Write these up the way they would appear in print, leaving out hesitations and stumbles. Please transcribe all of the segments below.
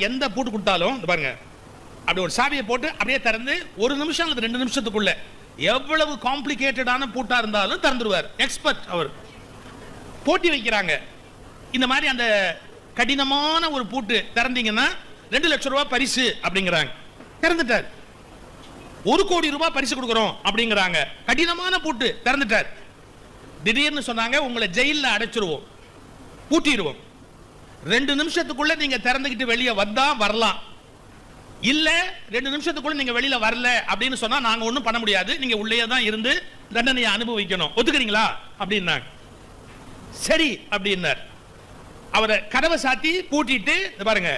எந்த பூட்டு கொடுத்தாலும் பாருங்க, அப்படி ஒரு சாவியை போட்டு அப்படியே திறந்து ஒரு நிமிஷம் அல்லது 2 நிமிஷத்துக்குள்ள எவ்வளவு காம்ப்ளிகேட்டடான பூட்டா இருந்தாலும் திறந்துருவார். எக்ஸ்பர்ட் அவர். போட்டி வைக்கிறாங்க. இந்த மாதிரி அந்த கடினமான ஒரு பூட்டு திறந்தீங்கன்னா 2 லட்சம் ரூபாய் பரிசு அப்படிங்கிறாங்க. திறந்துட்டார். 1 கோடி ரூபாய் பரிசு கொடுக்குறோம் அப்படிங்கிறாங்க. கடினமான பூட்டு திறந்துட்டார். திடீர்னு சொன்னாங்க, உங்களை ஜெயில அடைச்சிருவோம், பூட்டிடுவோம். 2 நிமிஷத்துக்குள்ள நீங்க திறந்துக்கிட்டு வெளியே வந்தா வரலாம், இல்ல 2 நிமிஷத்துக்குள்ள நீங்க வெளியில வரல அப்படின்னு சொன்னா நாங்க ஒண்ணும் பண்ண முடியாது, நீங்க உள்ளே தான் இருந்து தண்டனையை அனுபவிக்கணும், ஒத்துக்கிறீங்களா அப்படின்னாங்க. சரி அப்படின்னார். அவரை கதவை சாத்தி பூட்டிட்டு பாருங்க,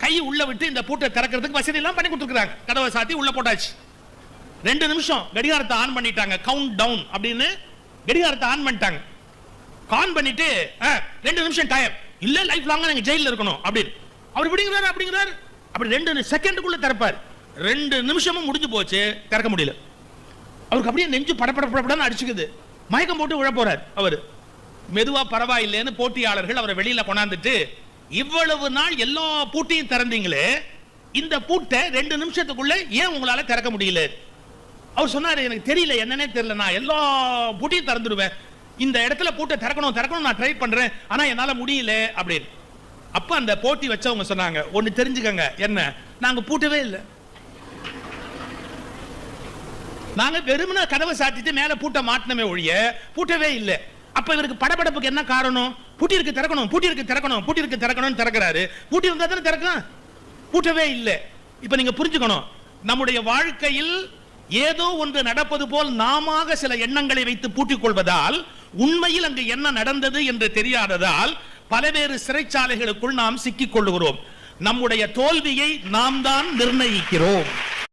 கை உள்ள விட்டு இந்த பூட்டை திறக்கிறதுக்கு வசதி எல்லாம் பண்ணி கொடுத்துருக்காங்க. கதவை சாத்தி உள்ள போட்டாச்சு. 2 நிமிஷம் கடிகாரத்தை ஆன் பண்ணிட்டாங்க. கவுண்ட் டவுன் அப்படின்னு கடிகாரத்தை ஆன் பண்ணிட்டாங்க. ஆன் பண்ணிட்டு 2 நிமிஷம் டைம் இல்ல, லைஃப் லாங்கா நீங்க ஜெயில இருக்கணும் அப்படின்னு அவர் விடுங்கிறார். அப்படிங்கிறார். அப்படி 2 செகண்டுக்குள்ள திறப்பார். 2 நிமிஷமும் முடிஞ்சு போச்சு, திறக்க முடியல. அவருக்கு அப்படியே நெஞ்சு படப்படப்படன்னு அடிச்சுக்குது. மயக்கம் போட்டு விழ போறார். அவர் மெதுவா பரவாயில்லைன்னு போட்டியாளர்கள் அவரை வெளியில கொண்டாந்துட்டு, இவ்வளவு நாள் எல்லா பூட்டையும் திறந்தீங்களே, இந்த பூட்டை 2 நிமிஷத்துக்குள்ள ஏன் உங்களால திறக்க முடியல? அவர் சொன்னாரு, எனக்கு தெரியல, என்னன்னே தெரியல, நான் எல்லா பூட்டையும் திறந்துடுவேன், இந்த இடத்துல பூட்டை திறக்கணும் நான் ட்ரை பண்றேன், ஆனா என்னால முடியல அப்படின்னு. அப்ப அந்த போட்டி வச்சவங்க சொன்னாங்க, ஒன்னு தெரிஞ்சுக்கங்க, என்ன, நாங்க பூட்டவே இல்லை, நாங்க வெறுமனே கதவை சாத்திட்டு மேல பூட்டை மாட்டினமே ஒழிய பூட்டவே இல்லை. அப்ப இவருக்கு படபடப்புக்கு என்ன காரணம்? பூட்டி இருக்கு திறக்கணும், பூட்டி இருக்கு திறக்கணும், பூட்டி இருக்கு திறக்கணும்னு திறக்கிறாரு. பூட்டி இருந்தா தானே திறக்கும், பூட்டவே இல்லை. இப்ப நீங்க புரிஞ்சுக்கணும், நம்முடைய வாழ்க்கையில் ஏதோ ஒன்று நடப்பது போல் நாம சில எண்ணங்களை வைத்து பூட்டிக் கொள்வதால் உண்மையில் அங்கு என்ன நடந்தது என்று தெரியாததால் பலவேறு சிறைச்சாலைகளுக்குள் நாம் சிக்கிக் கொள்ளுகிறோம். நம்முடைய தோல்வியை நாம் தான் நிர்ணயிக்கிறோம்.